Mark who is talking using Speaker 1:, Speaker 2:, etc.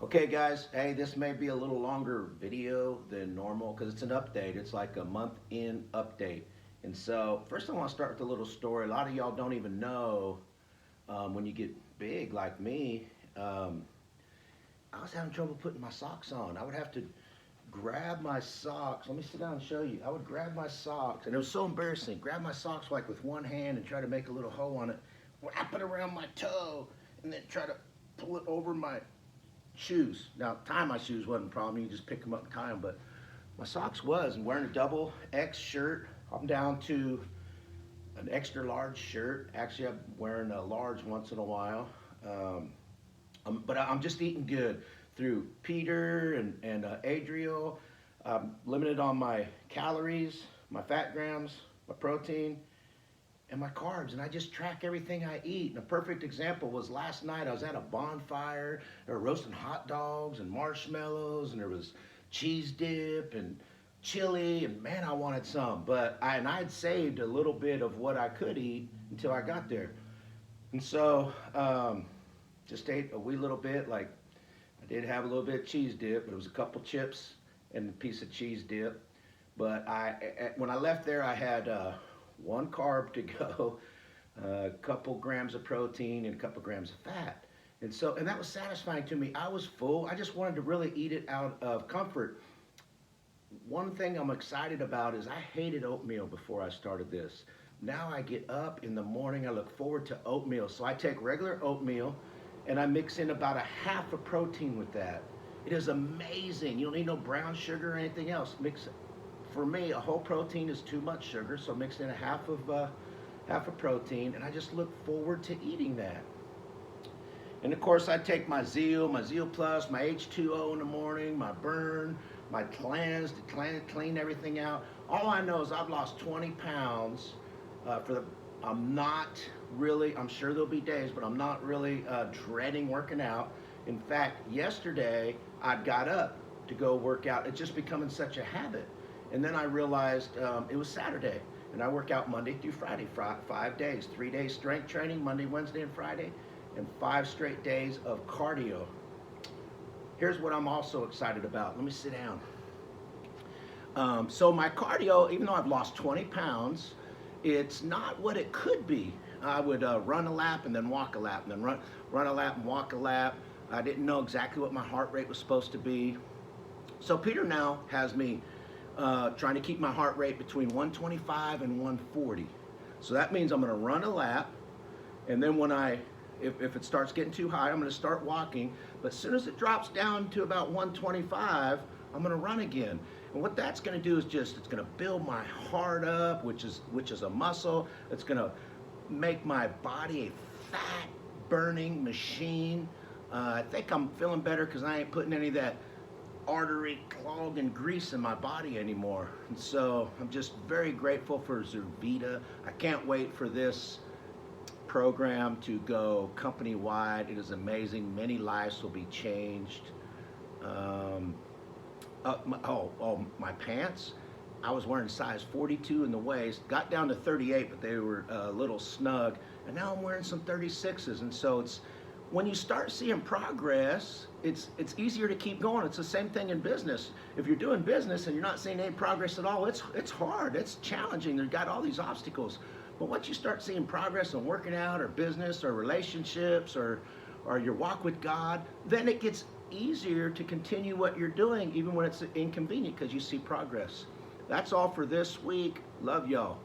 Speaker 1: Okay guys, hey, this may be a little longer video than normal because it's an update. It's like a month in update. And so first I want to start with a little story. A lot of y'all don't even know when you get big like me, I was having trouble putting my socks on. I would have to grab my socks. Let me sit down and show you. I would grab my socks, and it was so embarrassing. Grab my socks like with one hand and try to make a little hole on it, wrap it around my toe, and then try to pull it over my shoes. Now, tying my shoes wasn't a problem. You just pick them up and tie them, but my socks was. And wearing a double X shirt, I'm down to an extra large shirt. Actually, I'm wearing a large once in a while. But I'm just eating good through Peter and Adriel. I'm limited on my calories, my fat grams, my protein, and my carbs, and I just track everything I eat. And a perfect example was last night. I was at a bonfire. They were roasting hot dogs and marshmallows, and there was cheese dip and chili, and man, I wanted some. But I'd saved a little bit of what I could eat until I got there, and so just ate a wee little bit. Like I did have a little bit of cheese dip, but it was a couple chips and a piece of cheese dip. But when I left there, I had one carb to go, a couple grams of protein, and a couple grams of fat. And that was satisfying to me. I was full. I just wanted to really eat it out of comfort. One thing I'm excited about is I hated oatmeal before I started this. Now I get up in the morning, I look forward to oatmeal. So I take regular oatmeal and I mix in about a half a protein with that. It is amazing. You don't need no brown sugar or anything else. For me, a whole protein is too much sugar, so mix in a half a protein, and I just look forward to eating that. And of course, I take my Zeal Plus, my H2O in the morning, my Burn, my Cleanse to clean everything out. All I know is I've lost 20 pounds. I'm not really, I'm sure there'll be days, but I'm not really dreading working out. In fact, yesterday I got up to go work out. It's just becoming such a habit. And then I realized it was Saturday, and I work out Monday through Friday, 5 days, 3 days strength training, Monday, Wednesday, and Friday, and 5 straight days of cardio. Here's what I'm also excited about. Let me sit down. So my cardio, even though I've lost 20 pounds, it's not what it could be. I would run a lap and then walk a lap, and then run a lap and walk a lap. I didn't know exactly what my heart rate was supposed to be. So Peter now has me trying to keep my heart rate between 125 and 140. So that means I'm going to run a lap, and then if it starts getting too high, I'm going to start walking. But as soon as it drops down to about 125, I'm going to run again. And what that's going to do is it's going to build my heart up, which is a muscle. It's going to make my body a fat burning machine. I think I'm feeling better because I ain't putting any of that artery clog and grease in my body anymore. And so I'm just very grateful for Zurvita. I can't wait for this program to go company wide. It is amazing. Many lives will be changed. My pants, I was wearing size 42 in the waist, got down to 38, but they were a little snug, and now I'm wearing some 36s. And so when you start seeing progress, it's easier to keep going. It's the same thing in business. If you're doing business and you're not seeing any progress at all, it's hard, it's challenging. You've got all these obstacles. But once you start seeing progress in working out or business or relationships or your walk with God, then it gets easier to continue what you're doing even when it's inconvenient because you see progress. That's all for this week. Love y'all.